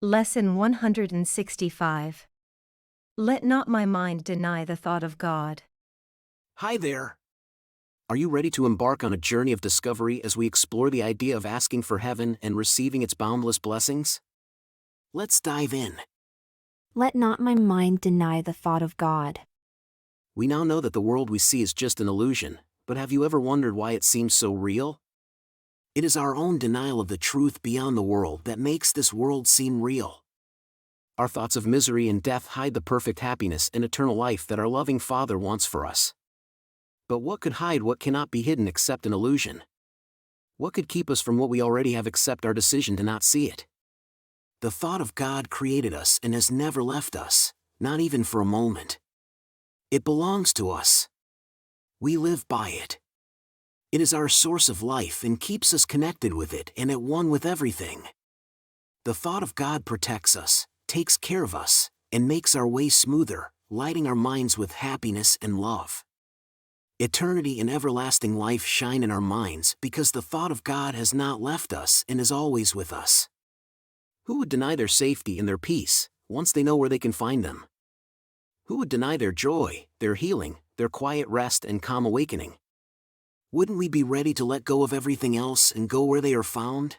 Lesson 165. Let not my mind deny the thought of God. Hi there! Are you ready to embark on a journey of discovery as we explore the idea of asking for heaven and receiving its boundless blessings? Let's dive in. Let not my mind deny the thought of God. We now know that the world we see is just an illusion, but have you ever wondered why it seems so real? It is our own denial of the truth beyond the world that makes this world seem real. Our thoughts of misery and death hide the perfect happiness and eternal life that our loving Father wants for us. But what could hide what cannot be hidden except an illusion? What could keep us from what we already have except our decision to not see it? The thought of God created us and has never left us, not even for a moment. It belongs to us. We live by it. It is our source of life and keeps us connected with it and at one with everything. The thought of God protects us, takes care of us, and makes our way smoother, lighting our minds with happiness and love. Eternity and everlasting life shine in our minds because the thought of God has not left us and is always with us. Who would deny their safety and their peace, once they know where they can find them? Who would deny their joy, their healing, their quiet rest and calm awakening? Wouldn't we be ready to let go of everything else and go where they are found?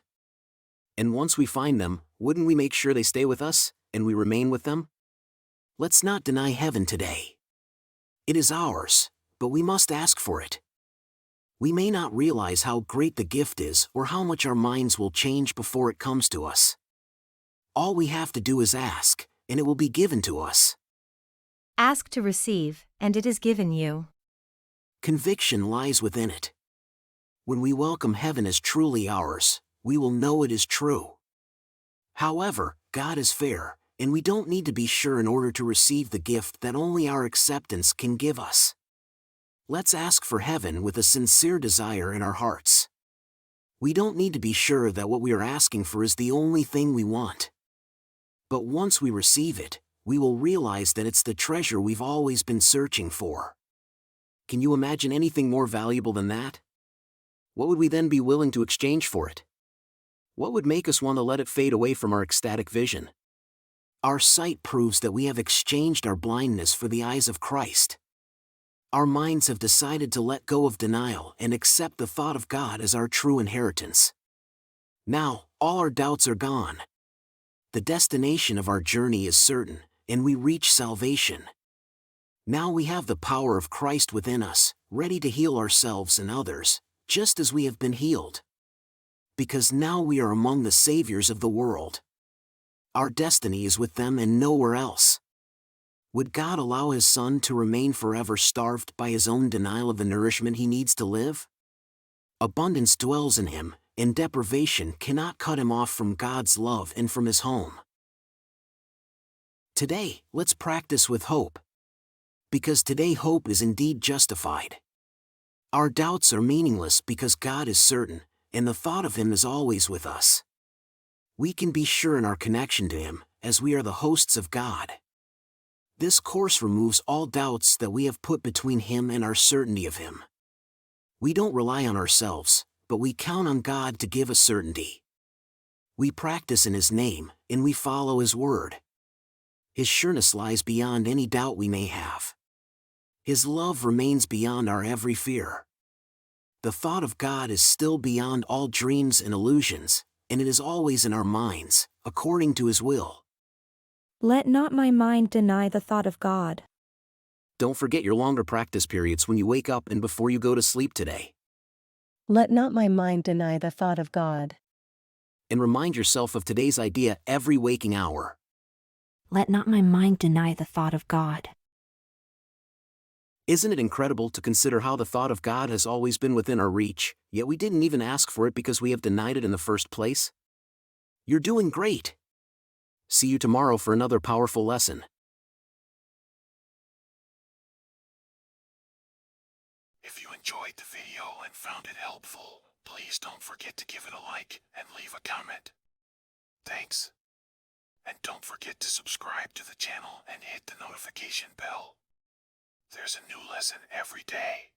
And once we find them, wouldn't we make sure they stay with us, and we remain with them? Let's not deny heaven today. It is ours, but we must ask for it. We may not realize how great the gift is or how much our minds will change before it comes to us. All we have to do is ask, and it will be given to us. Ask to receive, and it is given you. Conviction lies within it. When we welcome heaven as truly ours, we will know it is true. However, God is fair, and we don't need to be sure in order to receive the gift that only our acceptance can give us. Let's ask for heaven with a sincere desire in our hearts. We don't need to be sure that what we are asking for is the only thing we want. But once we receive it, we will realize that it's the treasure we've always been searching for. Can you imagine anything more valuable than that? What would we then be willing to exchange for it? What would make us want to let it fade away from our ecstatic vision? Our sight proves that we have exchanged our blindness for the eyes of Christ. Our minds have decided to let go of denial and accept the thought of God as our true inheritance. Now, all our doubts are gone. The destination of our journey is certain, and we reach salvation. Now we have the power of Christ within us, ready to heal ourselves and others, just as we have been healed. Because now we are among the saviors of the world. Our destiny is with them and nowhere else. Would God allow His Son to remain forever starved by His own denial of the nourishment He needs to live? Abundance dwells in Him, and deprivation cannot cut Him off from God's love and from His home. Today, let's practice with hope. Because today hope is indeed justified. Our doubts are meaningless because God is certain, and the thought of Him is always with us. We can be sure in our connection to Him, as we are the hosts of God. This course removes all doubts that we have put between Him and our certainty of Him. We don't rely on ourselves, but we count on God to give us certainty. We practice in His name, and we follow His word. His sureness lies beyond any doubt we may have. His love remains beyond our every fear. The thought of God is still beyond all dreams and illusions, and it is always in our minds, according to His will. Let not my mind deny the thought of God. Don't forget your longer practice periods when you wake up and before you go to sleep today. Let not my mind deny the thought of God. And remind yourself of today's idea every waking hour. Let not my mind deny the thought of God. Isn't it incredible to consider how the thought of God has always been within our reach, yet we didn't even ask for it because we have denied it in the first place? You're doing great! See you tomorrow for another powerful lesson. If you enjoyed the video and found it helpful, please don't forget to give it a like and leave a comment. Thanks. And don't forget to subscribe to the channel and hit the notification bell. There's a new lesson every day.